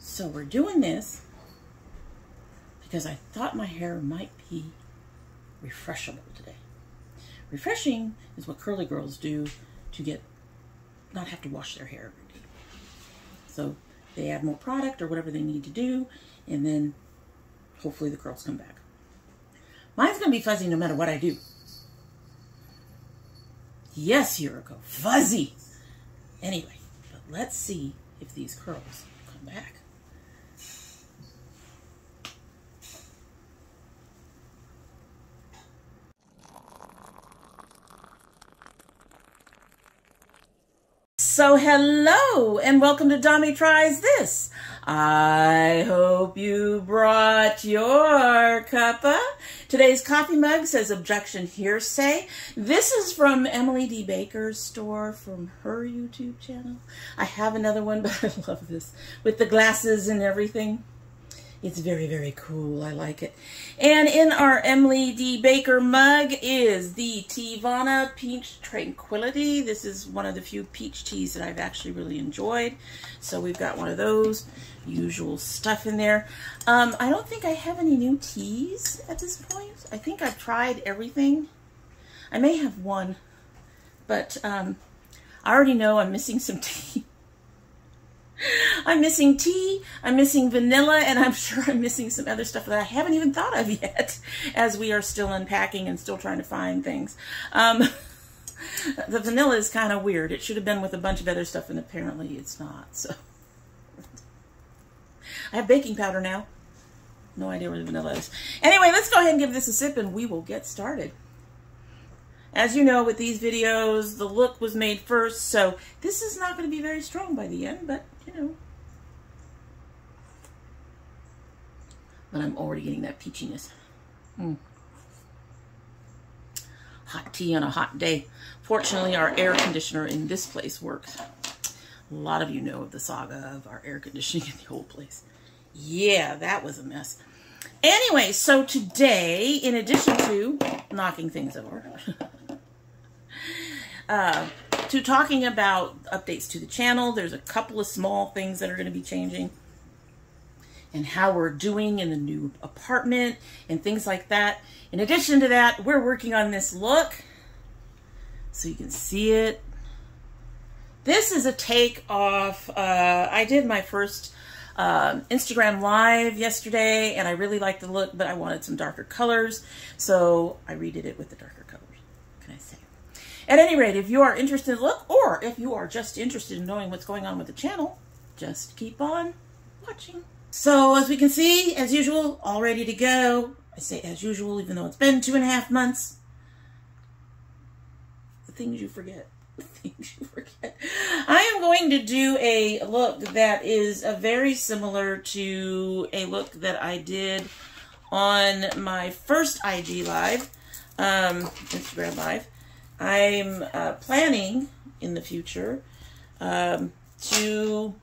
So we're doing this because I thought my hair might be refreshable today. Refreshing is what curly girls do to not have to wash their hair every day. So they add more product or whatever they need to do, and then hopefully the curls come back. Mine's gonna be fuzzy no matter what I do. Yes, Yuriko, fuzzy. Anyway, but let's see if these curls come back. So hello and welcome to Domy Tries This. I hope you brought your cuppa. Today's coffee mug says objection hearsay. This is from Emily D. Baker's store from her YouTube channel. I have another one, but I love this with the glasses and everything. It's very, very cool. I like it. And in our Emily D. Baker mug is the Teavana Peach Tranquility. This is one of the few peach teas that I've actually really enjoyed. So we've got one of those. Usual stuff in there. I don't think I have any new teas at this point. I think I've tried everything. I may have one, but I already know I'm missing some tea. I'm missing tea, I'm missing vanilla, and I'm sure I'm missing some other stuff that I haven't even thought of yet as we are still unpacking and still trying to find things. The vanilla is kind of weird. It should have been with a bunch of other stuff, and apparently it's not. So I have baking powder now. No idea where the vanilla is. Anyway, let's go ahead and give this a sip, and we will get started. As you know, with these videos, the look was made first, so this is not going to be very strong by the end, but, you know. But I'm already getting that peachiness. Hot tea on a hot day. Fortunately, our air conditioner in this place works. A lot of you know of the saga of our air conditioning in the old place. Yeah, that was a mess. Anyway, so today, in addition to knocking things over, to talking about updates to the channel, there's a couple of small things that are going to be changing and how we're doing in the new apartment and things like that. In addition to that, we're working on this look so you can see it. This is a take off, I did my first Instagram live yesterday, and I really liked the look, but I wanted some darker colors, so I redid it with the darker colors. What can I say? At any rate, if you are interested in the look, or if you are just interested in knowing what's going on with the channel, just keep on watching. So as we can see, as usual, all ready to go. I say as usual, even though it's been 2.5 months. The things you forget. Things you forget. I am going to do a look that is very similar to a look that I did on my first IG live, Instagram live. I'm planning in the future to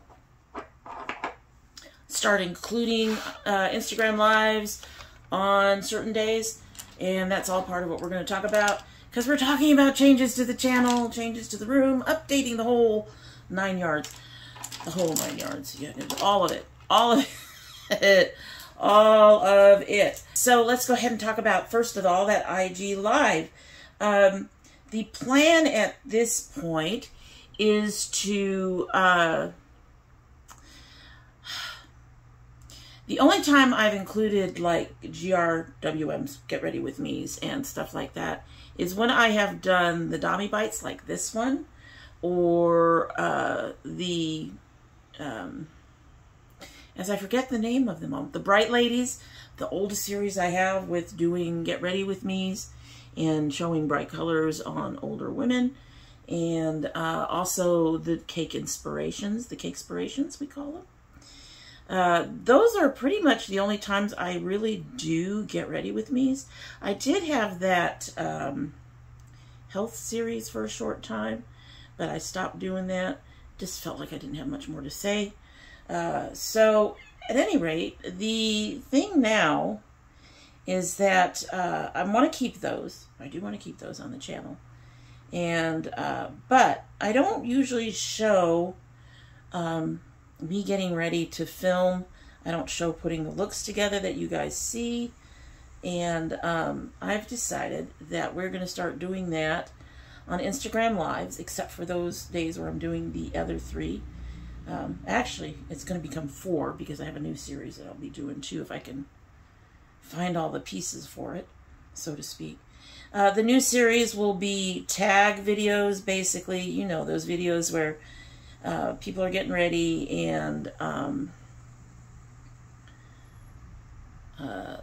start including Instagram lives on certain days, and that's all part of what we're going to talk about. Because we're talking about changes to the channel, changes to the room, updating the whole 9 yards. The whole 9 yards. Yeah, all of it. All of it. All of it. So let's go ahead and talk about, first of all, that IG Live. The plan at this point is to... the only time I've included, like, GRWMs, Get Ready With Me's, and stuff like that, is when I have done the domy bytes like this one, or the, as I forget the name of them, the Bright Ladies, the oldest series I have with doing Get Ready With Me's and showing bright colors on older women, and also the Cake Inspirations, the Cakespirations we call them. Those are pretty much the only times I really do Get Ready With Me's. I did have that health series for a short time, but I stopped doing that. Just felt like I didn't have much more to say. So at any rate, the thing now is that I want to keep those. I do want to keep those on the channel. And but I don't usually show me getting ready to film. I don't show putting the looks together that you guys see. And I've decided that we're going to start doing that on Instagram Lives, except for those days where I'm doing the other 3. Actually, it's going to become 4 because I have a new series that I'll be doing too, if I can find all the pieces for it, so to speak. The new series will be tag videos, basically. You know, those videos where people are getting ready and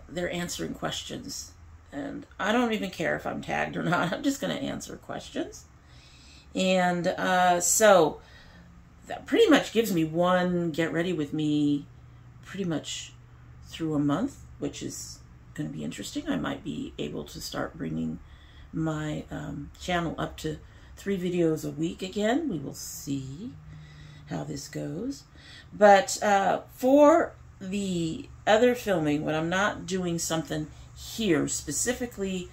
they're answering questions. And I don't even care if I'm tagged or not. I'm just going to answer questions. And so that pretty much gives me one Get Ready With Me pretty much through a month, which is going to be interesting. I might be able to start bringing my channel up to 3 videos a week again. We will see how this goes. But for the other filming, when I'm not doing something here specifically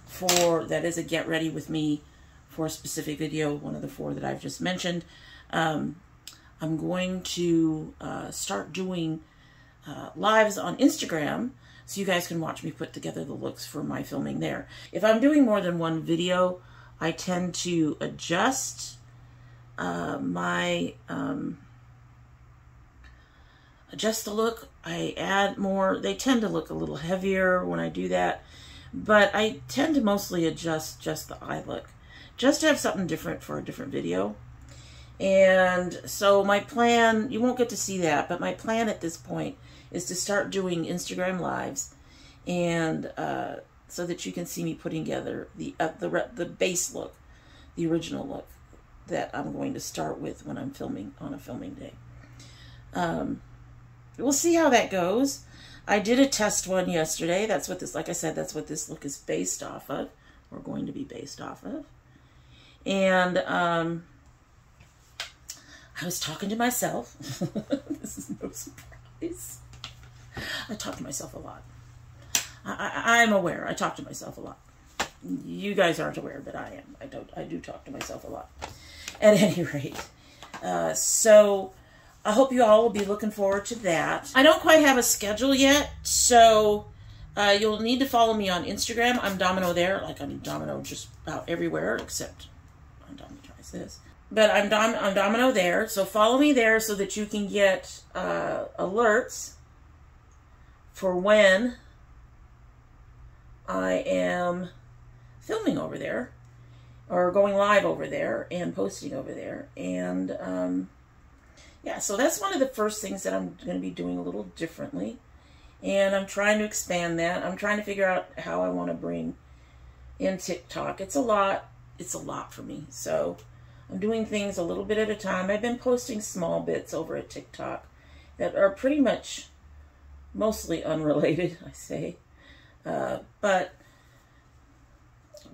for, that is a Get Ready With Me for a specific video, one of the 4 that I've just mentioned, I'm going to start doing lives on Instagram so you guys can watch me put together the looks for my filming there. If I'm doing more than one video, I tend to adjust adjust the look. I add more. They tend to look a little heavier when I do that, but I tend to mostly adjust just the eye look, just to have something different for a different video. And so my plan, you won't get to see that, but my plan at this point is to start doing Instagram Lives, and so that you can see me putting together the base look, the original look that I'm going to start with when I'm filming on a filming day. We'll see how that goes. I did a test one yesterday. That's what this, like I said, that's what this look is based off of, or going to be based off of. And I was talking to myself. This is no surprise. I talk to myself a lot. I'm aware. I talk to myself a lot. You guys aren't aware, but I am. I do talk to myself a lot. At any rate, so I hope you all will be looking forward to that. I don't quite have a schedule yet, so you'll need to follow me on Instagram. I'm Domino there. Like, I'm Domino just about everywhere, except on domytriesthis. But I'm Domino there, so follow me there so that you can get alerts for when I am filming over there, or going live over there, and posting over there. And yeah, so that's one of the first things that I'm going to be doing a little differently. And I'm trying to expand that. I'm trying to figure out how I want to bring in TikTok. It's a lot for me. So I'm doing things a little bit at a time. I've been posting small bits over at TikTok that are pretty much mostly unrelated, I say. But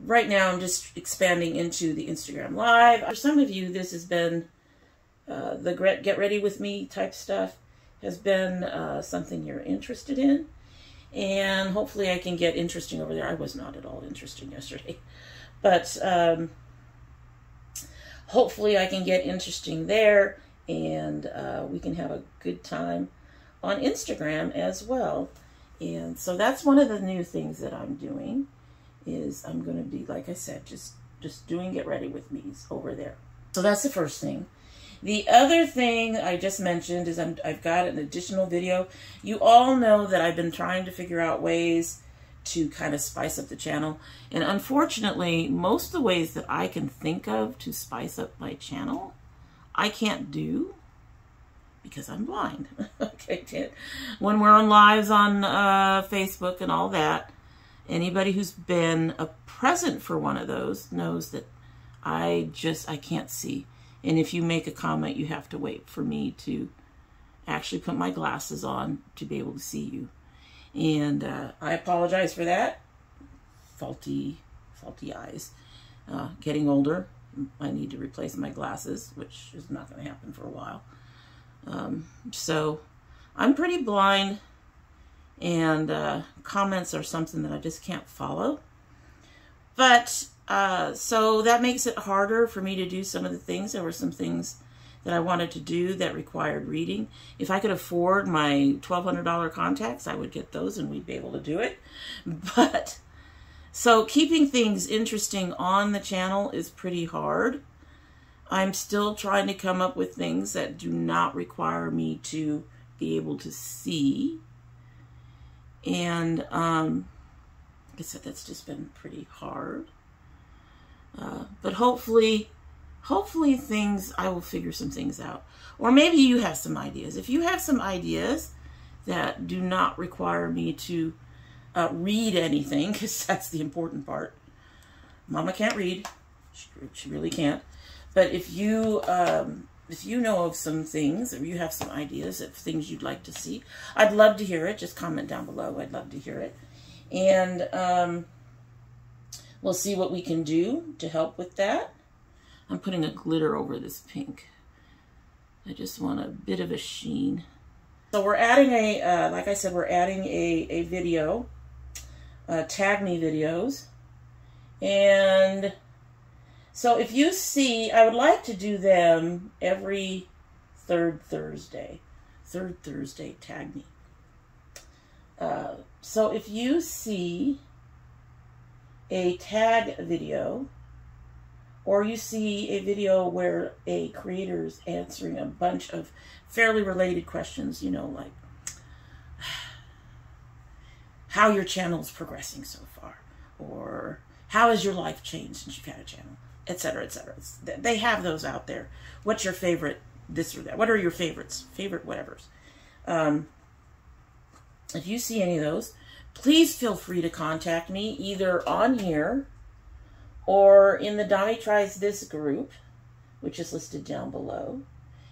right now I'm just expanding into the Instagram Live. For some of you, this has been the Get Ready With Me type stuff has been something you're interested in. And hopefully I can get interesting over there. I was not at all interesting yesterday. But hopefully I can get interesting there, and we can have a good time on Instagram as well. And so that's one of the new things that I'm doing, is I'm going to be, like I said, just doing Get Ready With Me's over there. So that's the first thing. The other thing I just mentioned is I've got an additional video. You all know that I've been trying to figure out ways to kind of spice up the channel. And unfortunately, most of the ways that I can think of to spice up my channel, I can't do because I'm blind. Okay, when we're on lives on Facebook and all that, anybody who's been present for one of those knows that I can't see. And if you make a comment, you have to wait for me to actually put my glasses on to be able to see you. And I apologize for that. Faulty eyes. Getting older, I need to replace my glasses, which is not going to happen for a while. So I'm pretty blind, and comments are something that I just can't follow. But so that makes it harder for me to do some of the things. There were some things that I wanted to do that required reading. If I could afford my $1,200 contacts, I would get those and we'd be able to do it. But, so keeping things interesting on the channel is pretty hard. I'm still trying to come up with things that do not require me to be able to see. And, like I said, that's just been pretty hard. But hopefully I will figure some things out. Or maybe you have some ideas. If you have some ideas that do not require me to read anything, because that's the important part. Mama can't read. She really can't. But if you know of some things, or you have some ideas of things you'd like to see, I'd love to hear it. Just comment down below. I'd love to hear it. And we'll see what we can do to help with that. I'm putting a glitter over this pink. I just want a bit of a sheen. So we're adding a, like I said, we're adding a video, tag me videos. And so if you see, I would like to do them every third Thursday. Third Thursday, tag me. So if you see a tag video, or you see a video where a creator's answering a bunch of fairly related questions, you know, like how your channel's progressing so far, or how has your life changed since you've had a channel, etc., etc. They have those out there. What's your favorite this or that? What are your favorites? Favorite whatevers. If you see any of those, please feel free to contact me either on here or in the domytriesthis group, which is listed down below,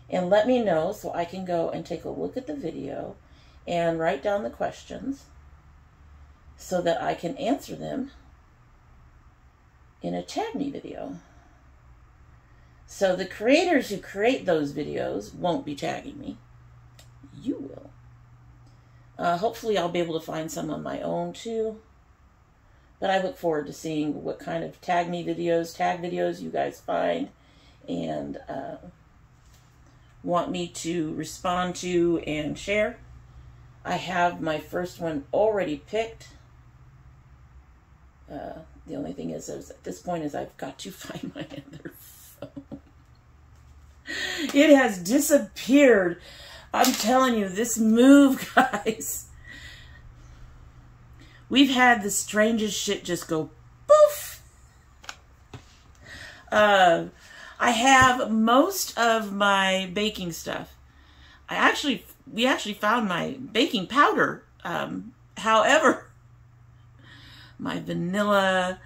and let me know so I can go and take a look at the video and write down the questions so that I can answer them in a tag me video. So the creators who create those videos won't be tagging me. You will. Hopefully I'll be able to find some on my own too. But I look forward to seeing what kind of tag videos you guys find and want me to respond to and share. I have my first one already picked. The only thing is at this point is I've got to find my other phone. It has disappeared. I'm telling you, this move, guys. We've had the strangest shit just go poof. I have most of my baking stuff. We actually found my baking powder. However, my vanilla,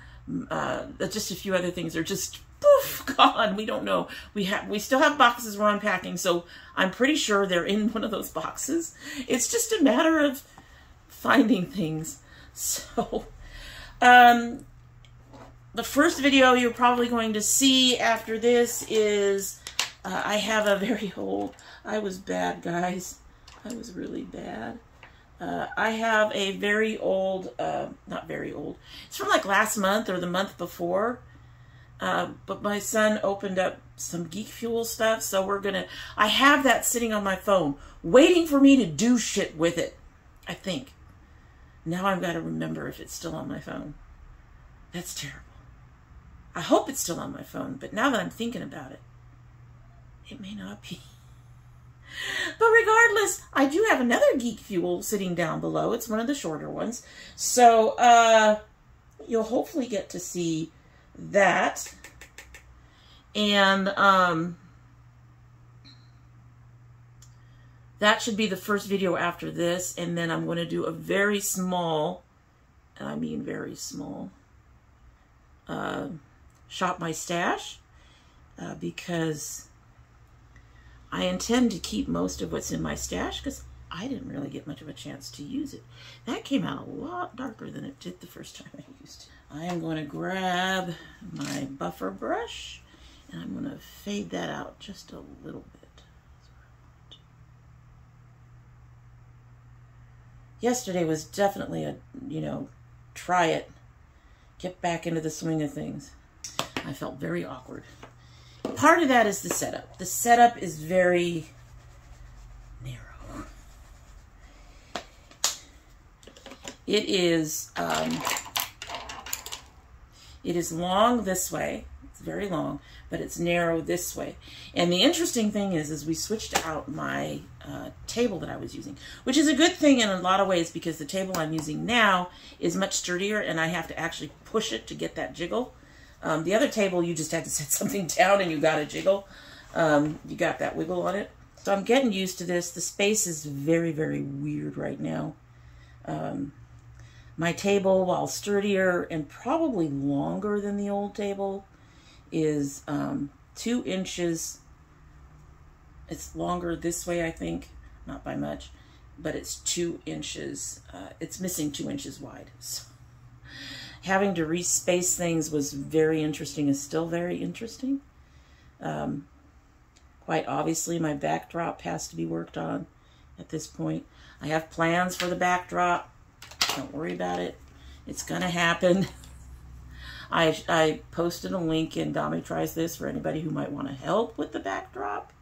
just a few other things are just poof, gone. We don't know. We still have boxes we're unpacking, so I'm pretty sure they're in one of those boxes. It's just a matter of finding things. So, the first video you're probably going to see after this is, I have a very old, I was bad, guys. I was really bad. I have a very old, not very old, it's from like last month or the month before, but my son opened up some Geek Fuel stuff, so I have that sitting on my phone, waiting for me to do shit with it, I think. Now I've got to remember if it's still on my phone. That's terrible. I hope it's still on my phone, but now that I'm thinking about it, it may not be. But regardless, I do have another Geek Fuel sitting down below. It's one of the shorter ones. So you'll hopefully get to see that. And that should be the first video after this. And then I'm going to do a very small, and I mean very small, Shop My Stash. Because I intend to keep most of what's in my stash because I didn't really get much of a chance to use it. That came out a lot darker than it did the first time I used it. I am going to grab my buffer brush and I'm going to fade that out just a little bit. Yesterday was definitely a, try it, get back into the swing of things. I felt very awkward. part of that is the setup. The setup is very narrow. It is long this way. It's very long, but it's narrow this way. And the interesting thing is we switched out my table that I was using, which is a good thing in a lot of ways because the table I'm using now is much sturdier and I have to actually push it to get that jiggle. The other table, you just had to set something down and you got a jiggle. You got that wiggle on it. So I'm getting used to this. The space is very, very weird right now. My table, while sturdier and probably longer than the old table, is 2 inches. It's longer this way, I think, not by much, but it's 2 inches. It's missing 2 inches wide. So having to respace things was very interesting, is still very interesting. Quite obviously, my backdrop has to be worked on at this point. I have plans for the backdrop. Don't worry about it. It's going to happen. I posted a link in domytriesthis for anybody who might want to help with the backdrop.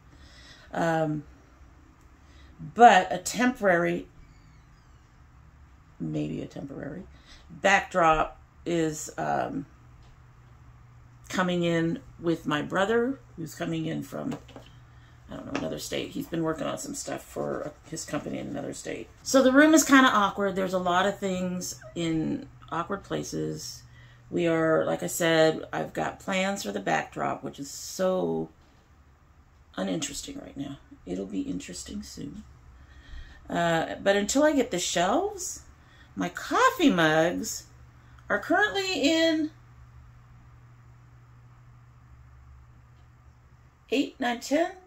But a temporary, maybe a temporary, backdrop is coming in with my brother, who's coming in from, I don't know, another state. He's been working on some stuff for his company in another state. So the room is kind of awkward. There's a lot of things in awkward places. We are, like I said, I've got plans for the backdrop, which is so uninteresting right now. It'll be interesting soon. But until I get the shelves, my coffee mugs are currently in 8, 9,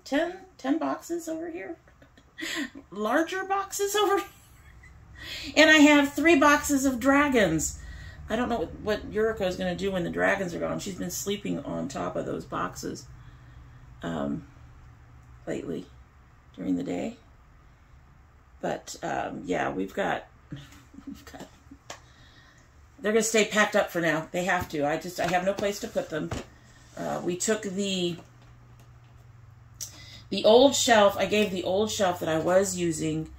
10 boxes over here. Larger boxes over here. And I have 3 boxes of dragons. I don't know what Yuriko is going to do when the dragons are gone. She's been sleeping on top of those boxes lately during the day. But yeah, we've got they're going to stay packed up for now. They have to. I have no place to put them. We took the old shelf. I gave the old shelf that I was using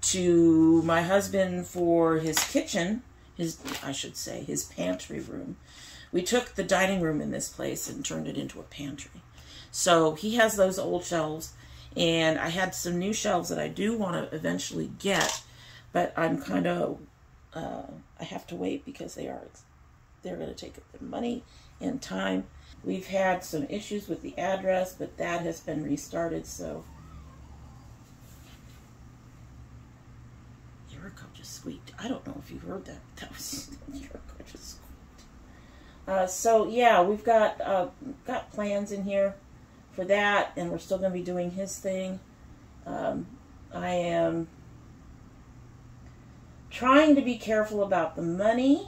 to my husband for his kitchen. I should say, his pantry room. We took the dining room in this place and turned it into a pantry. So he has those old shelves, and I had some new shelves that I do want to eventually get, but I'm kind of, I have to wait because they're going to take up the money and time. We've had some issues with the address, but that has been restarted, so just squeaked. I don't know if you heard that. That was just squeaked. So yeah, we've got plans in here for that, and we're still going to be doing his thing. I am trying to be careful about the money,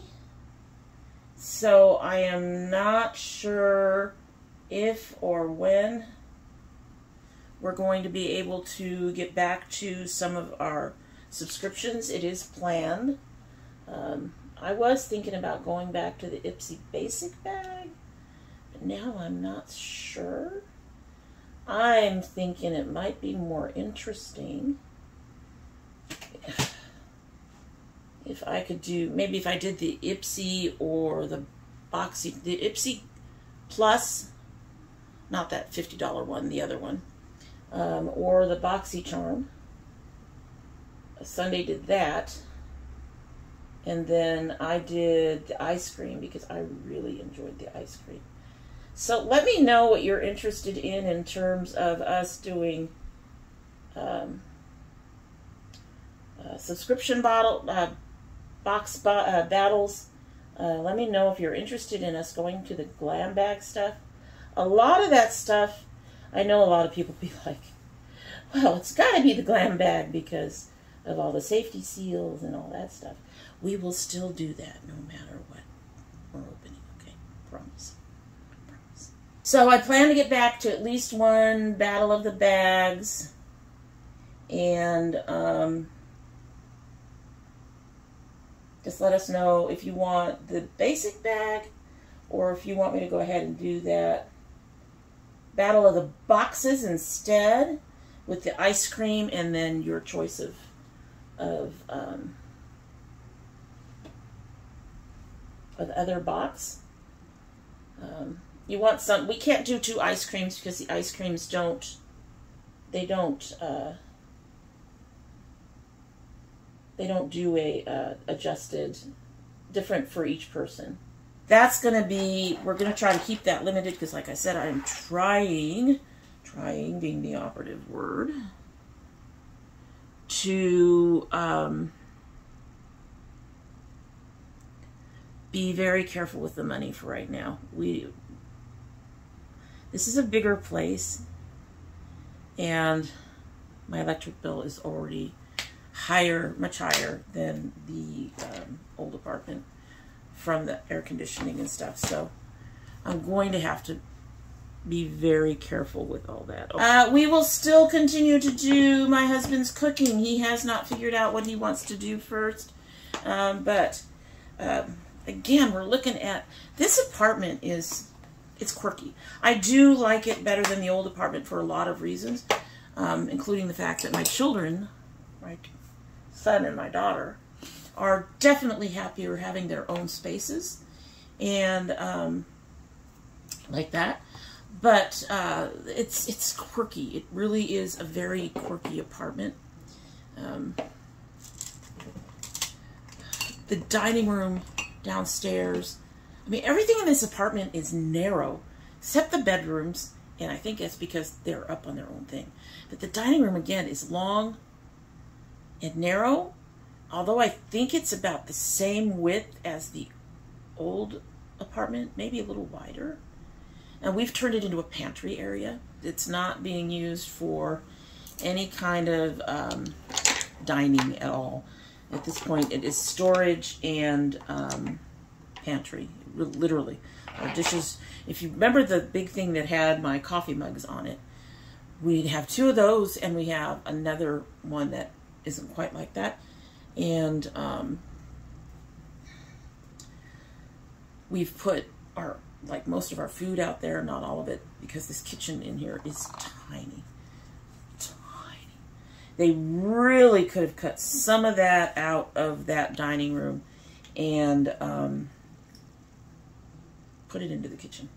so I am not sure if or when we're going to be able to get back to some of our subscriptions. It is planned. I was thinking about going back to the Ipsy Basic bag, but now I'm not sure. I'm thinking it might be more interesting if I could do, maybe if I did the Ipsy or the Boxy, the Ipsy Plus, not that $50 one, the other one, or the Boxy Charm. Sunday did that, and then I did the ice cream because I really enjoyed the ice cream. So let me know what you're interested in terms of us doing subscription box battles. Let me know if you're interested in us going to the glam bag stuff. A lot of that stuff, I know a lot of people be like, well, it's got to be the glam bag because of all the safety seals and all that stuff. We will still do that no matter what we're opening, okay? Promise. Promise. So I plan to get back to at least one Battle of the Bags, and just let us know if you want the basic bag or if you want me to go ahead and do that battle of the boxes instead with the ice cream and then your choice of other box. You want some, we can't do 2 ice creams because the ice creams don't do a adjusted, different for each person. That's going to be, we're going to try to keep that limited because like I said, I'm trying being the operative word, to be very careful with the money for right now. This is a bigger place and my electric bill is already higher, much higher than the old apartment from the air conditioning and stuff. So I'm going to have to be very careful with all that. We will still continue to do my husband's cooking. He has not figured out what he wants to do first. But again, we're looking at this apartment it's quirky. I do like it better than the old apartment for a lot of reasons, including the fact that my children, my son and my daughter, are definitely happier having their own spaces and like that. But it's quirky. It really is a very quirky apartment. The dining room downstairs, I mean, everything in this apartment is narrow, except the bedrooms, and I think that's because they're up on their own thing. But the dining room, again, is long and narrow, although I think it's about the same width as the old apartment, maybe a little wider. And we've turned it into a pantry area. It's not being used for any kind of dining at all. At this point, it is storage and pantry, literally. Our dishes, if you remember the big thing that had my coffee mugs on it, we have 2 of those, and we have another one that isn't quite like that. And we've put our, like, most of our food out there, not all of it, because this kitchen in here is tiny. Tiny. They really could have cut some of that out of that dining room and put it into the kitchen.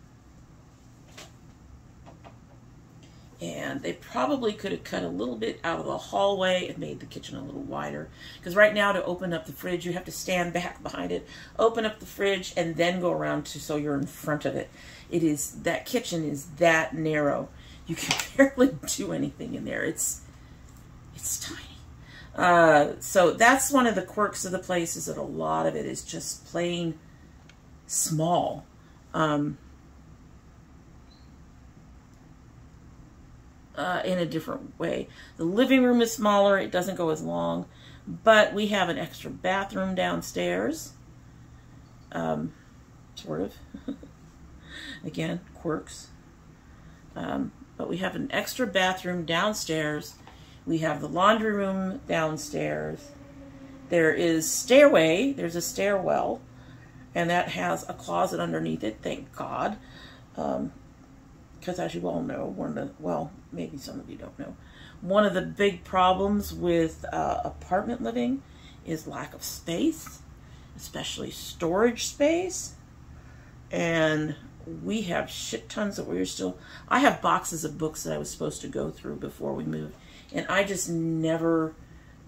And they probably could have cut a little bit out of the hallway and made the kitchen a little wider. Because right now, to open up the fridge, you have to stand back behind it, open up the fridge, and then go around so you're in front of it. That kitchen is that narrow. You can barely do anything in there. It's tiny. So that's one of the quirks of the place, is that a lot of it is just plain small. In a different way. The living room is smaller. It doesn't go as long, but we have an extra bathroom downstairs. Sort of. Again, quirks. But we have an extra bathroom downstairs. We have the laundry room downstairs. There is stairway. There's a stairwell, and that has a closet underneath it, thank God. Because as you all know, well, maybe some of you don't know, one of the big problems with apartment living is lack of space, especially storage space. And we have shit tons that I have boxes of books that I was supposed to go through before we moved, and I just never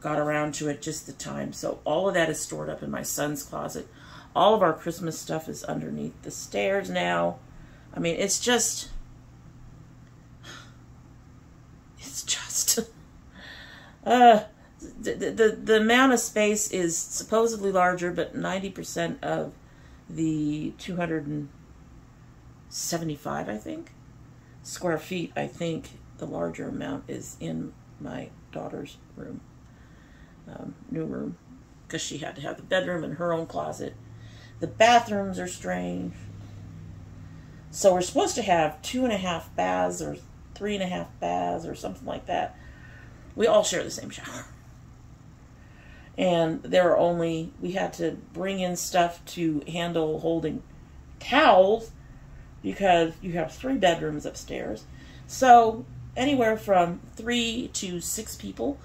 got around to it, just the time. So all of that is stored up in my son's closet. All of our Christmas stuff is underneath the stairs now. I mean, it's just the amount of space is supposedly larger, but 90% of the 275, I think, square feet, I think the larger amount is in my daughter's room, new room, because she had to have the bedroom and her own closet. The bathrooms are strange. So we're supposed to have 2.5 baths or 3.5 baths or something like that. We all share the same shower. And we had to bring in stuff to handle holding towels, because you have 3 bedrooms upstairs. So anywhere from 3 to 6 people,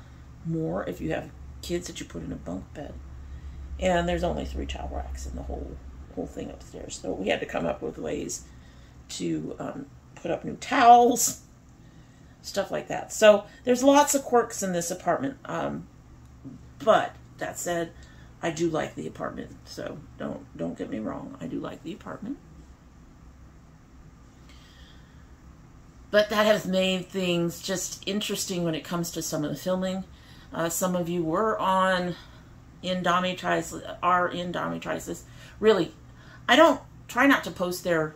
more if you have kids that you put in a bunk bed. And there's only 3 towel racks in the whole thing upstairs. So we had to come up with ways to put up new towels, stuff like that. So there's lots of quirks in this apartment. But that said, I do like the apartment. So don't get me wrong. I do like the apartment. But that has made things just interesting when it comes to some of the filming. Some of you were are in domytriesthis. Really, I don't try not to post there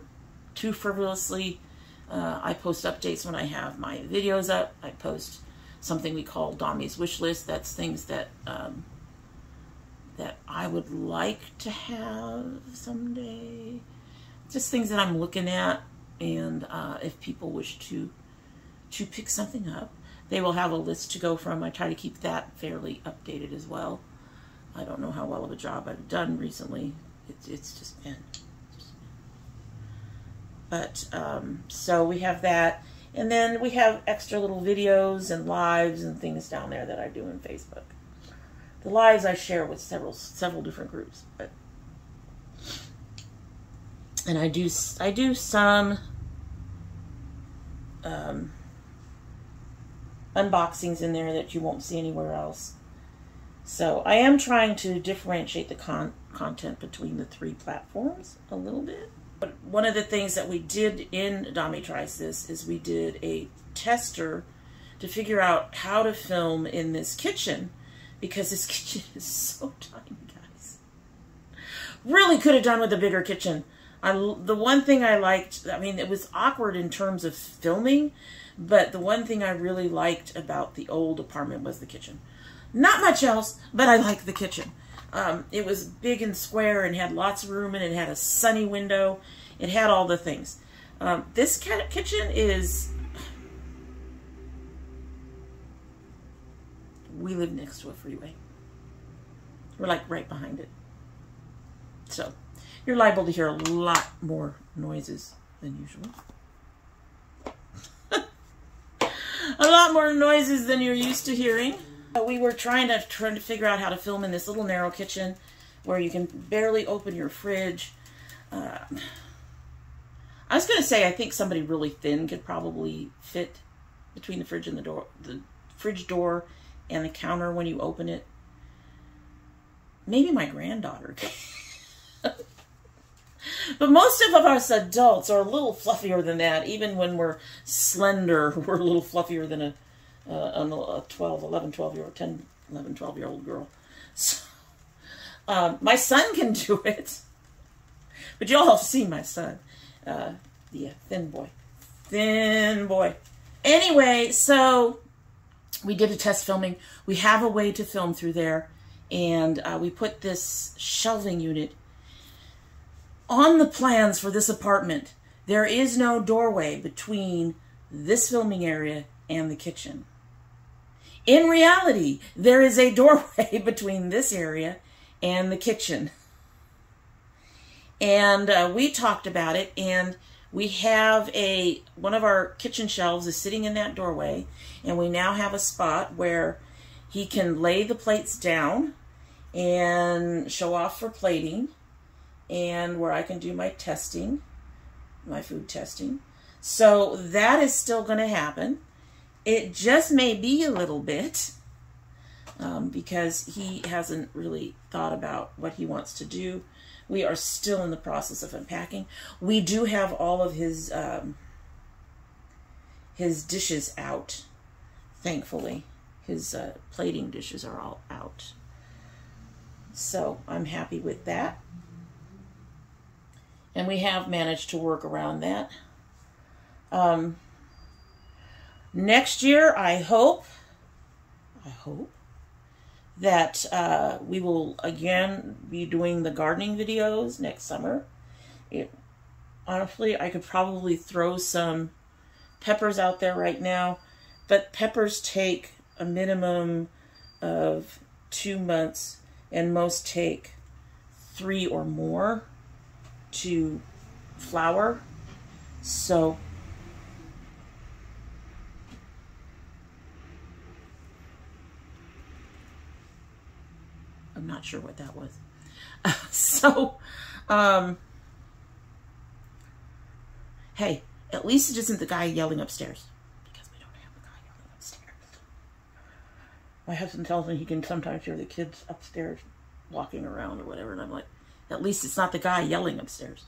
too frivolously. I post updates when I have my videos up. I post something we call Dommy's wish list. That's things that that I would like to have someday. Just things that I'm looking at, and if people wish to pick something up, they will have a list to go from. I try to keep that fairly updated as well. I don't know how well of a job I've done recently. It's just been. But, so we have that. And then we have extra little videos and lives and things down there that I do in Facebook. The lives I share with several different groups. But, and I do some unboxings in there that you won't see anywhere else. So I am trying to differentiate the content between the 3 platforms a little bit. But one of the things that we did in domytriesthis is we did a tester to figure out how to film in this kitchen, because this kitchen is so tiny, guys. Really could have done with a bigger kitchen. The one thing I liked, I mean, it was awkward in terms of filming, but the one thing I really liked about the old apartment was the kitchen. Not much else, but I liked the kitchen. It was big and square and had lots of room, and it had a sunny window. It had all the things. This kitchen is... We live next to a freeway. We're like right behind it. So you're liable to hear a lot more noises than usual. A lot more noises than you're used to hearing. We were trying to figure out how to film in this little narrow kitchen where you can barely open your fridge. I was going to say I think somebody really thin could probably fit between the fridge and the fridge door and the counter when you open it. Maybe my granddaughter could. But most of us adults are a little fluffier than that. Even when we're slender, we're a little fluffier than a 12-year-old girl. So, my son can do it. But y'all have seen my son. Yeah, thin boy. Thin boy. Anyway, so we did a test filming. We have a way to film through there. And we put this shelving unit on the plans for this apartment. There is no doorway between this filming area and the kitchen. In reality, there is a doorway between this area and the kitchen. And we talked about it, and we have one of our kitchen shelves is sitting in that doorway, and we now have a spot where he can lay the plates down and show off for plating, and where I can do my testing, my food testing. So that is still going to happen. It just may be a little bit because he hasn't really thought about what he wants to do. We are still in the process of unpacking. We do have all of his dishes out, thankfully. His plating dishes are all out. So I'm happy with that. And we have managed to work around that. Next year, I hope that we will again be doing the gardening videos next summer. Honestly, I could probably throw some peppers out there right now, but peppers take a minimum of 2 months, and most take 3 or more to flower. So I'm not sure what that was. Hey, at least it isn't the guy yelling upstairs, because we don't have the guy yelling upstairs. My husband tells me he can sometimes hear the kids upstairs walking around or whatever, and I'm like, at least it's not the guy yelling upstairs.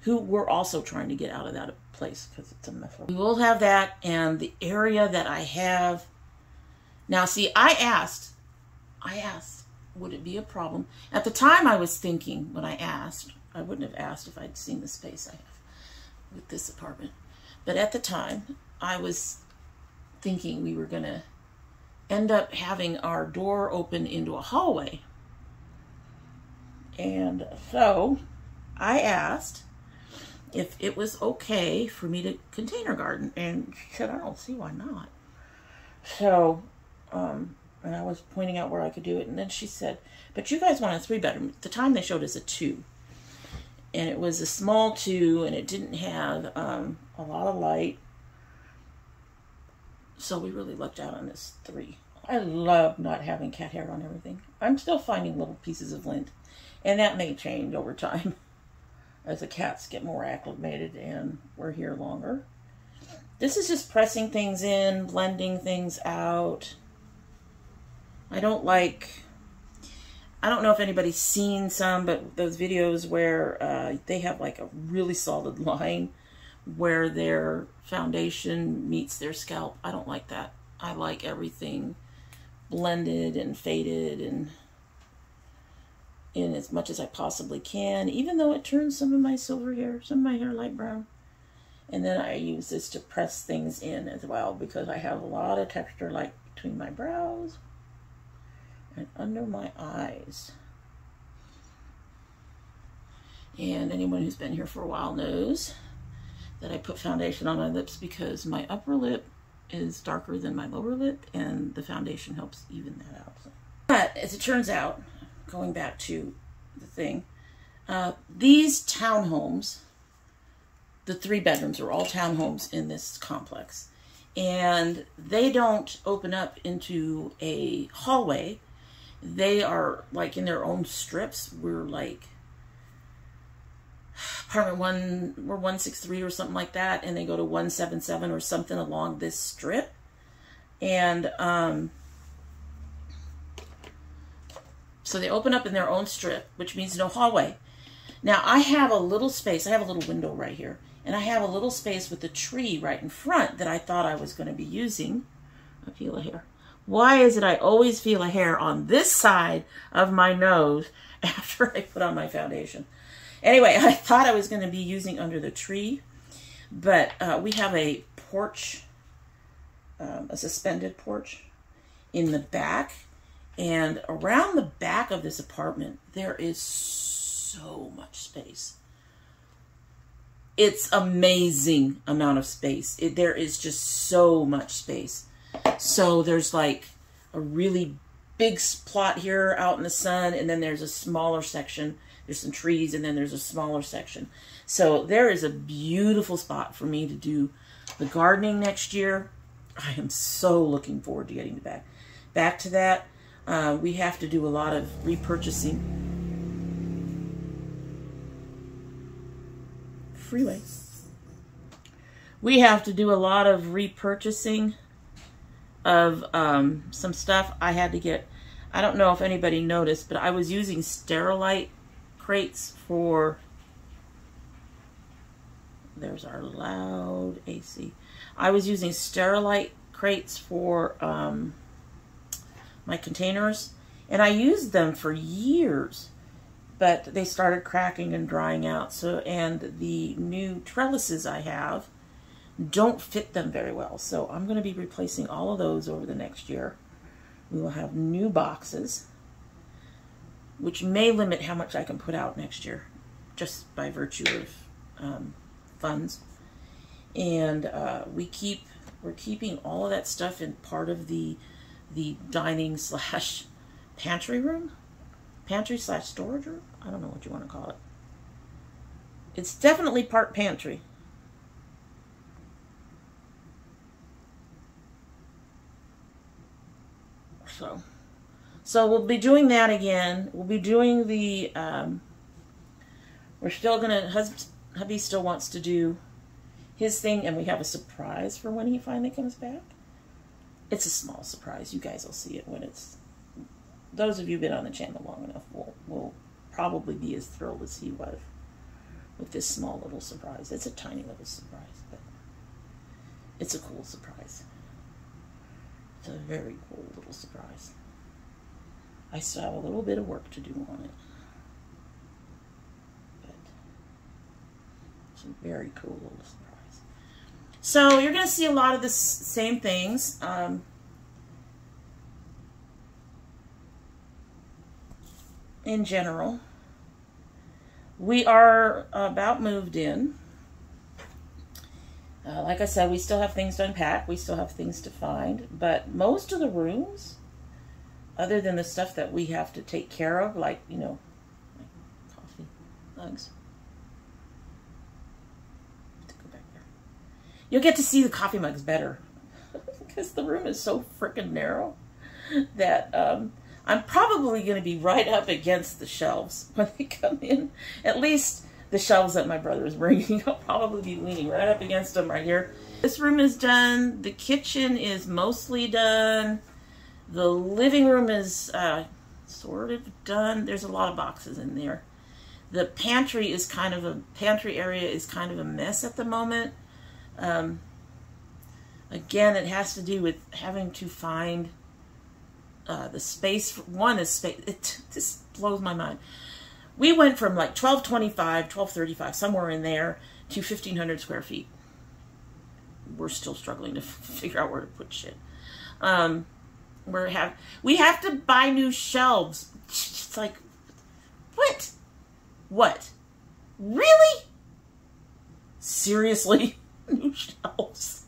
Who we're also trying to get out of that place because it's a mess. We will have that, and the area that I have now. See, I asked, would it be a problem? At the time, I was thinking when I asked, I wouldn't have asked if I'd seen the space I have with this apartment. But at the time, I was thinking we were going to end up having our door open into a hallway. And so I asked if it was okay for me to container garden, and she said, I don't see why not. So, and I was pointing out where I could do it, and then she said, but you guys want a 3-bedroom. At the time they showed us a 2, and it was a small 2, and it didn't have a lot of light, so we really lucked out on this 3. I love not having cat hair on everything. I'm still finding little pieces of lint, and that may change over time as the cats get more acclimated and we're here longer. This is just pressing things in, blending things out. I don't know if anybody's seen some, but those videos where they have like a really solid line where their foundation meets their scalp. I don't like that. I like everything blended and faded and in as much as I possibly can, even though it turns some of my silver hair, some of my hair light brown. And then I use this to press things in as well, because I have a lot of texture like between my brows and under my eyes. And anyone who's been here for a while knows that I put foundation on my lips because my upper lip is darker than my lower lip, and the foundation helps even that out. But as it turns out, going back to the thing, these townhomes, the 3 bedrooms are all townhomes in this complex, and they don't open up into a hallway. They are like in their own strips. We're like apartment 1, we're 163 or something like that, and they go to 177 or something along this strip. And so they open up in their own strip, which means no hallway. Now I have a little space. I have a little window right here, and I have a little space with a tree right in front that I thought I was going to be using. I feel a hair. Why is it I always feel a hair on this side of my nose after I put on my foundation? Anyway, I thought I was going to be using under the tree, but we have a porch, a suspended porch in the back, and around the back of this apartment, there is so much space. It's amazing amount of space. There is just so much space. So there's like a really big plot here out in the sun, and then there's a smaller section. There's some trees, and then there's a smaller section. So there is a beautiful spot for me to do the gardening next year. I am so looking forward to getting back to that. We have to do a lot of repurchasing. Freeway. We have to do a lot of repurchasing of some stuff. I had to get, I don't know if anybody noticed, but I was using Sterilite crates for, there's our loud AC. I was using Sterilite crates for my containers, and I used them for years, but they started cracking and drying out. So, and the new trellises I have don't fit them very well. So I'm going to be replacing all of those over the next year. We will have new boxes, which may limit how much I can put out next year, just by virtue of funds. And we're keeping all of that stuff in part of the dining slash pantry room, pantry slash storage room. I don't know what you want to call it. It's definitely part pantry. So we'll be doing that again. We'll be doing the, we're still gonna, hubby still wants to do his thing, and we have a surprise for when he finally comes back. It's a small surprise. You guys will see it when it's, those of you who've been on the channel long enough will probably be as thrilled as he was with this small little surprise. It's a tiny little surprise, but it's a cool surprise. It's a very cool little surprise. I still have a little bit of work to do on it, but it's a very cool little surprise. So you're going to see a lot of the same things. In general, we are about moved in. Like I said, we still have things to unpack. We still have things to find. But most of the rooms, other than the stuff that we have to take care of, like, you know, like coffee mugs. To go back there. You'll get to see the coffee mugs better. Because the room is so freaking narrow that I'm probably going to be right up against the shelves when they come in. At least the shelves that my brother is bringing. I'll probably be leaning right up against them right here. This room is done. The kitchen is mostly done. The living room is sort of done. There's a lot of boxes in there. The pantry is kind of a, pantry area is kind of a mess at the moment. Again, it has to do with having to find the space. One is space. It just blows my mind. We went from like 1225, 1235, somewhere in there, to 1,500 square feet. We're still struggling to figure out where to put shit. We have to buy new shelves. It's like, what? What? Really? Seriously? New shelves?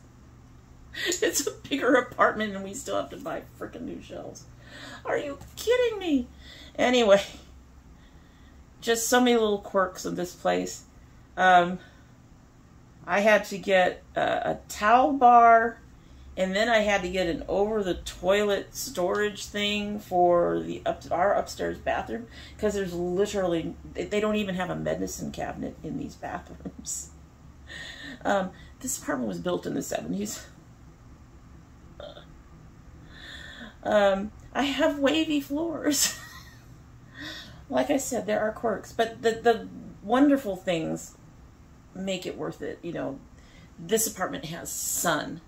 It's a bigger apartment and we still have to buy freaking new shelves. Are you kidding me? Anyway, just so many little quirks of this place. I had to get a towel bar, and then I had to get an over-the-toilet storage thing for the our upstairs bathroom, because there's literally, they don't even have a medicine cabinet in these bathrooms. This apartment was built in the 70s. I have wavy floors. Like I said, there are quirks, but the wonderful things make it worth it. You know, this apartment has sun.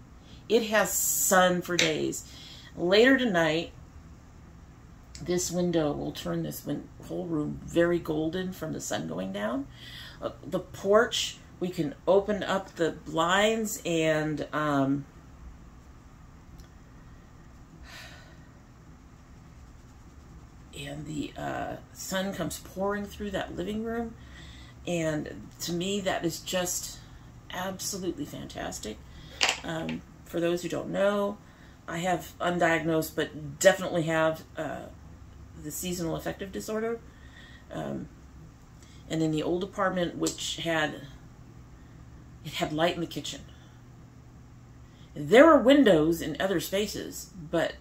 It has sun for days. Later tonight, this window will turn this whole room very golden from the sun going down. The porch, we can open up the blinds and the sun comes pouring through that living room, and to me that is just absolutely fantastic. For those who don't know, I have undiagnosed but definitely have the seasonal affective disorder, and in the old apartment, which had light in the kitchen, there were windows in other spaces, but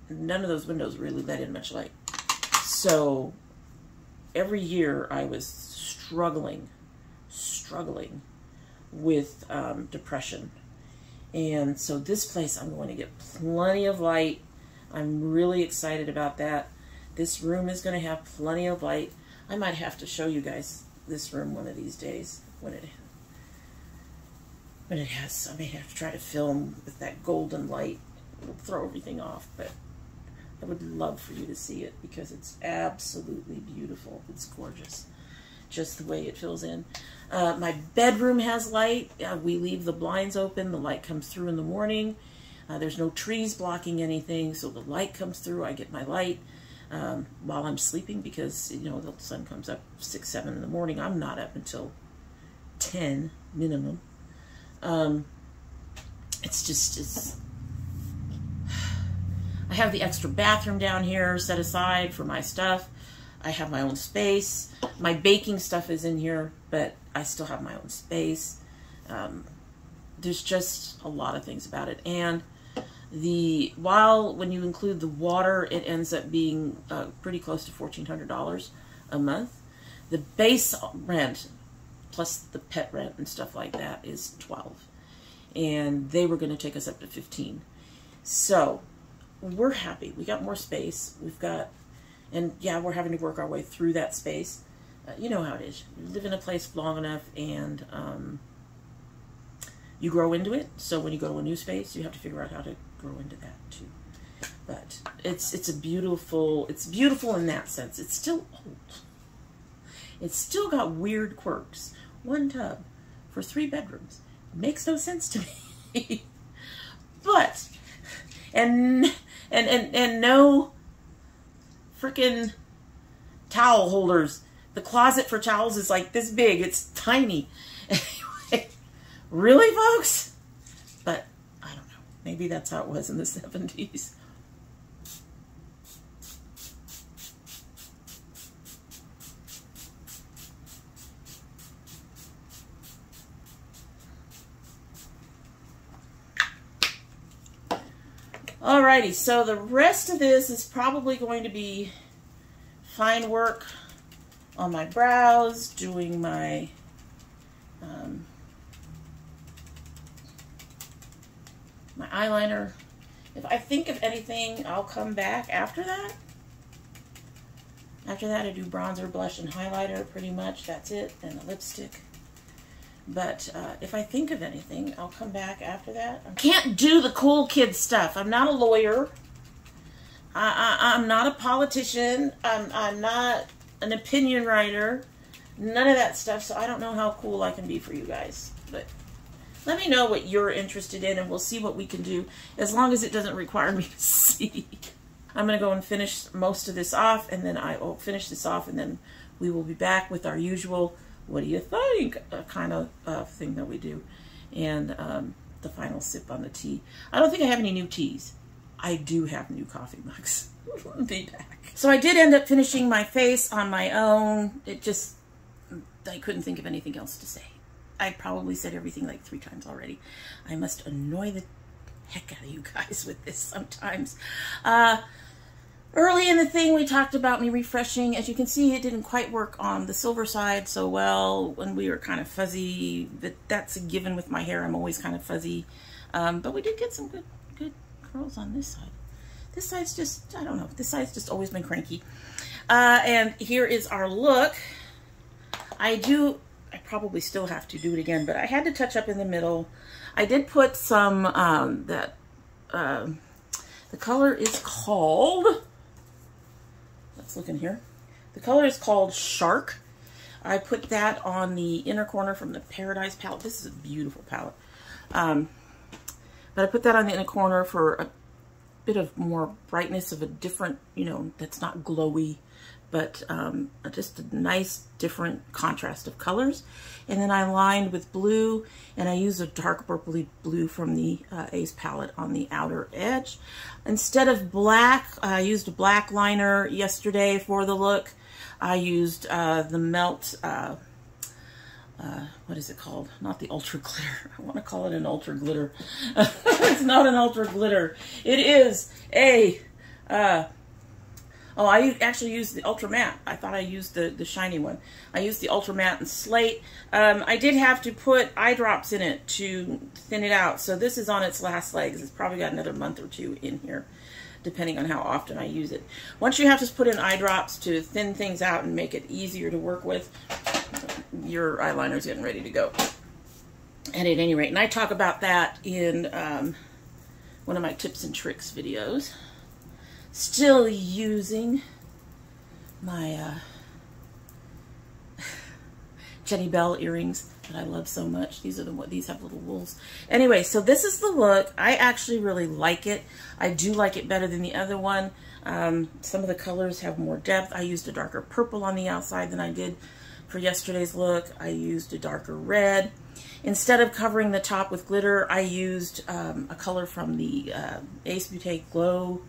none of those windows really let in much light. So every year I was struggling with depression. And so this place, I'm going to get plenty of light. I'm really excited about that. This room is going to have plenty of light. I might have to show you guys this room one of these days when it has, I may have to try to film with that golden light. It'll throw everything off, but I would love for you to see it because it's absolutely beautiful. It's gorgeous, just the way it fills in. My bedroom has light. We leave the blinds open. The light comes through in the morning. There's no trees blocking anything, so the light comes through. I get my light while I'm sleeping because, you know, the sun comes up 6, 7 in the morning. I'm not up until 10 minimum. It's I have the extra bathroom down here set aside for my stuff. I have my own space. My baking stuff is in here, but I still have my own space. There's just a lot of things about it. And When you include the water, it ends up being pretty close to $1,400 a month. The base rent plus the pet rent and stuff like that is $12, and they were going to take us up to $15. So we're happy. We got more space. And yeah, we're having to work our way through that space. You know how it is. You live in a place long enough, and you grow into it. So when you go to a new space, you have to figure out how to grow into that too. But it's beautiful in that sense. It's still old. It's still got weird quirks. One tub for 3 bedrooms. Makes no sense to me. But and no freaking towel holders. The closet for towels is like this big. It's tiny. Anyway, really, folks? But I don't know. Maybe that's how it was in the 70s. Alrighty, so the rest of this is probably going to be fine work on my brows, doing my my eyeliner. If I think of anything, I'll come back after that. After that, I do bronzer, blush, and highlighter, pretty much. That's it, and a lipstick. But if I think of anything, I'll come back after that. I can't do the cool kid stuff. I'm not a lawyer. I'm not a politician. I'm not an opinion writer. None of that stuff. So I don't know how cool I can be for you guys. But let me know what you're interested in, and we'll see what we can do, as long as it doesn't require me to see. I'm going to go and finish most of this off, and then I will finish this off, and then we will be back with our usual "what do you think?" kind of thing that we do, and the final sip on the tea. I don't think I have any new teas. I do have new coffee mugs. Be back. So I did end up finishing my face on my own. I couldn't think of anything else to say. I probably said everything like 3 times already. I must annoy the heck out of you guys with this sometimes. Early in the thing, we talked about me refreshing. As you can see, it didn't quite work on the silver side so well when we were kind of fuzzy. But that's a given with my hair. I'm always kind of fuzzy. But we did get some good curls on this side. This side's just, I don't know. This side's just always been cranky. And here is our look. I probably still have to do it again, but I had to touch up in the middle. I did put some, the color is called, let's look in here. The color is called Shark. I put that on the inner corner from the Paradise palette. This is a beautiful palette. But I put that on the inner corner for a bit of more brightness, of a different, that's not glowy, but just a nice different contrast of colors. And then I lined with blue, and I used a dark purpley blue from the Ace palette on the outer edge. Instead of black, I used a black liner yesterday for the look. I used the Melt, what is it called? Not the Ultra Glitter. I want to call it an Ultra Glitter. It's not an Ultra Glitter. It is a, oh, I actually used the Ultra Matte. I thought I used the shiny one. I used the Ultra Matte and Slate. I did have to put eye drops in it to thin it out. So this is on its last legs. It's probably got another month or 2 in here, depending on how often I use it. Once you have to put in eye drops to thin things out and make it easier to work with, your eyeliner's getting ready to go. And at any rate, and I talk about that in one of my tips and tricks videos. Still using my Jenny Bell earrings that I love so much. These are these have little wools. Anyway, so this is the look. I actually really like it. I do like it better than the other one. Some of the colors have more depth. I used a darker purple on the outside than I did for yesterday's look. I used a darker red. Instead of covering the top with glitter, I used a color from the Ace Beauté Glow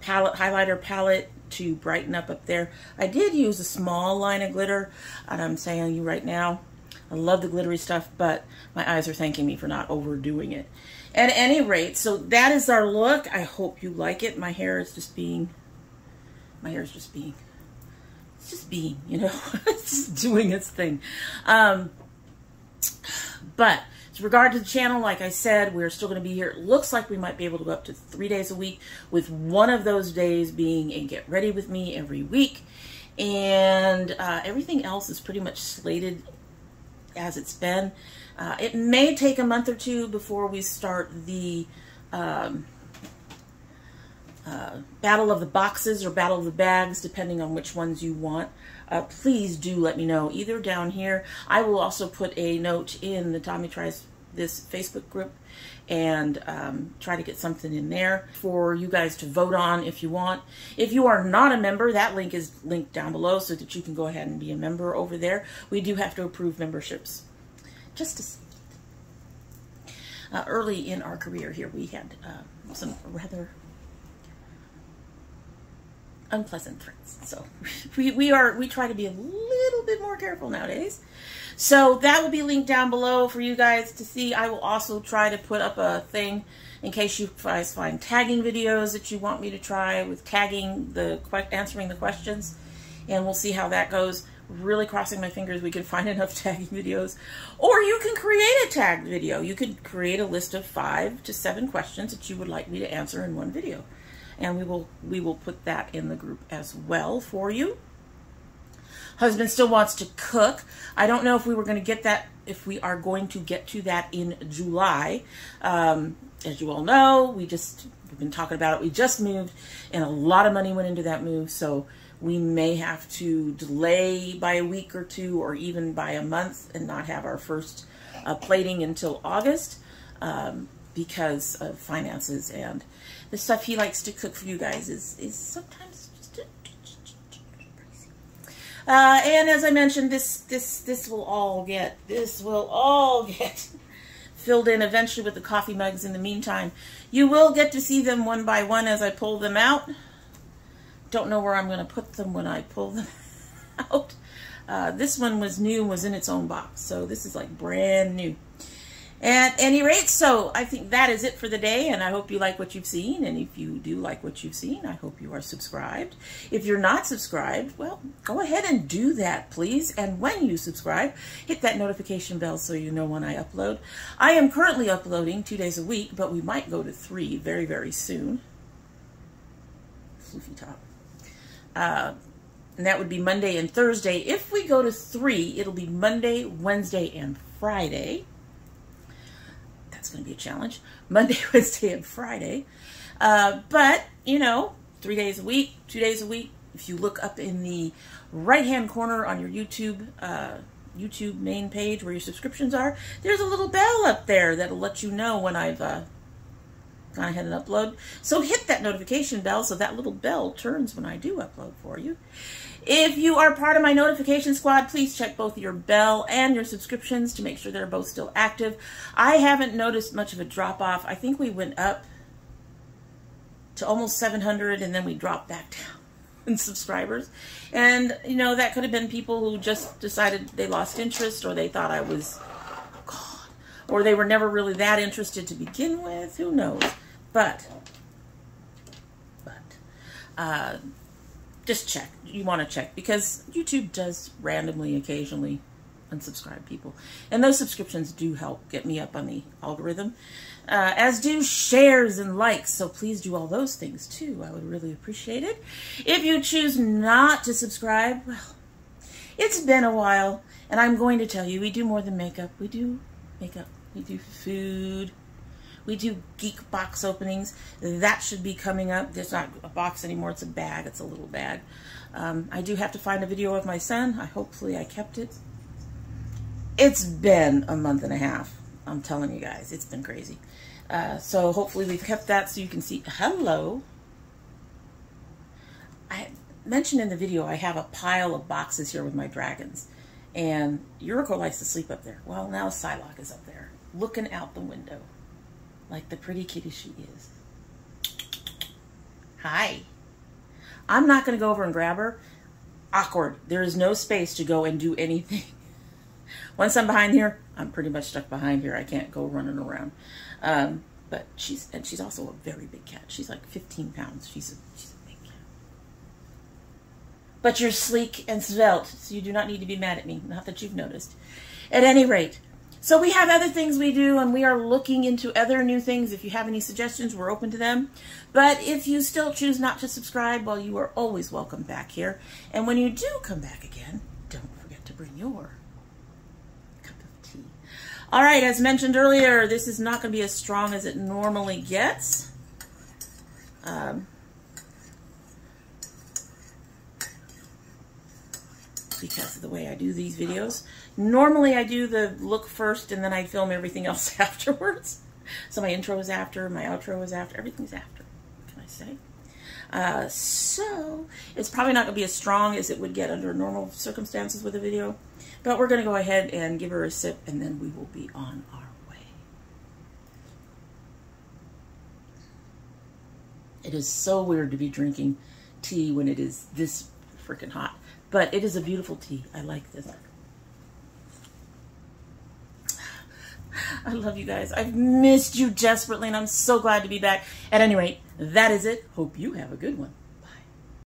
highlighter palette to brighten up there. I did use a small line of glitter, and I'm saying to you right now, I love the glittery stuff, but my eyes are thanking me for not overdoing it. At any rate, so that is our look. I hope you like it. My hair is just being, it's just being, you know, it's just doing its thing. But with regard to the channel, like I said, we're still going to be here. It looks like we might be able to go up to 3 days a week, with one of those days being a get ready with me every week. And everything else is pretty much slated as it's been. It may take a month or two before we start the Battle of the Boxes or Battle of the Bags, depending on which ones you want. Please do let me know, either down here. I will also put a note in the Domy Tries This Facebook group and try to get something in there for you guys to vote on if you want. If you are not a member, that link is linked down below so that you can go ahead and be a member over there. We do have to approve memberships. Just to see. Early in our career here, we had some rather unpleasant threats. So we try to be a little bit more careful nowadays. So that will be linked down below for you guys to see. I will also try to put up a thing in case you guys find tagging videos that you want me to try with tagging answering the questions, and we'll see how that goes. Really crossing my fingers we can find enough tagging videos. Or you can create a tagged video. You could create a list of 5 to 7 questions that you would like me to answer in one video. And we will put that in the group as well for you. Husband still wants to cook. I don't know if we were going to get that, if we are going to get to that in July. As you all know, we've been talking about it. We just moved, and a lot of money went into that move, so we may have to delay by a week or 2 or even by a month and not have our first plating until August because of finances, and the stuff he likes to cook for you guys is sometimes just crazy. And as I mentioned, this will all get filled in eventually with the coffee mugs. In the meantime, you will get to see them one by one as I pull them out. Don't know where I'm going to put them when I pull them out. This one was new, was in its own box, so this is like brand new. At any rate, so I think that is it for the day, and I hope you like what you've seen. And if you do like what you've seen, I hope you are subscribed. If you're not subscribed, well, go ahead and do that, please. And when you subscribe, hit that notification bell so you know when I upload. I am currently uploading 2 days a week, but we might go to 3 very, very soon. Floofy top. And that would be Monday and Thursday. If we go to 3, it'll be Monday, Wednesday, and Friday. That's going to be a challenge. Monday, Wednesday, and Friday. But, you know, 3 days a week, 2 days a week. If you look up in the right-hand corner on your YouTube main page where your subscriptions are, there's a little bell up there that'll let you know when I've gone ahead and upload. So hit that notification bell so that little bell turns when I do upload for you. If you are part of my notification squad, please check both your bell and your subscriptions to make sure they're both still active. I haven't noticed much of a drop off. I think we went up to almost 700 and then we dropped back down in subscribers. And, you know, that could have been people who just decided they lost interest, or they thought I was gone, or they were never really that interested to begin with. Who knows? But just check. You want to check, because YouTube does randomly, occasionally unsubscribe people. And those subscriptions do help get me up on the algorithm, as do shares and likes. So please do all those things too. I would really appreciate it. If you choose not to subscribe, well, it's been a while, and I'm going to tell you, we do more than makeup. We do makeup. We do food. We do geek box openings. That should be coming up. It's not a box anymore. It's a bag. It's a little bag. I do have to find a video of my son. Hopefully I kept it. It's been a month and a half. I'm telling you guys, it's been crazy. So hopefully we've kept that so you can see. Hello. I mentioned in the video I have a pile of boxes here with my dragons. And Yuriko likes to sleep up there. Well, now Psylocke is up there, looking out the window. Like the pretty kitty she is. Hi. I'm not going to go over and grab her. Awkward. There is no space to go and do anything. Once I'm behind here, I'm pretty much stuck behind here. I can't go running around. But But she's also a very big cat. She's like 15 pounds. She's a big cat. But you're sleek and svelte, so you do not need to be mad at me. Not that you've noticed. At any rate, so we have other things we do, and we are looking into other new things. If you have any suggestions, we're open to them. But if you still choose not to subscribe, well, you are always welcome back here. And when you do come back again, don't forget to bring your cup of tea. All right, as mentioned earlier, this is not going to be as strong as it normally gets. Because of the way I do these videos. Normally I do the look first and then I film everything else afterwards. So my intro is after, my outro is after, everything's after, what can I say? So it's probably not going to be as strong as it would get under normal circumstances with a video. But we're going to go ahead and give her a sip and then we will be on our way. It is so weird to be drinking tea when it is this freaking hot. But it is a beautiful tea. I like this. I love you guys. I've missed you desperately, and I'm so glad to be back. At any rate, that is it. Hope you have a good one.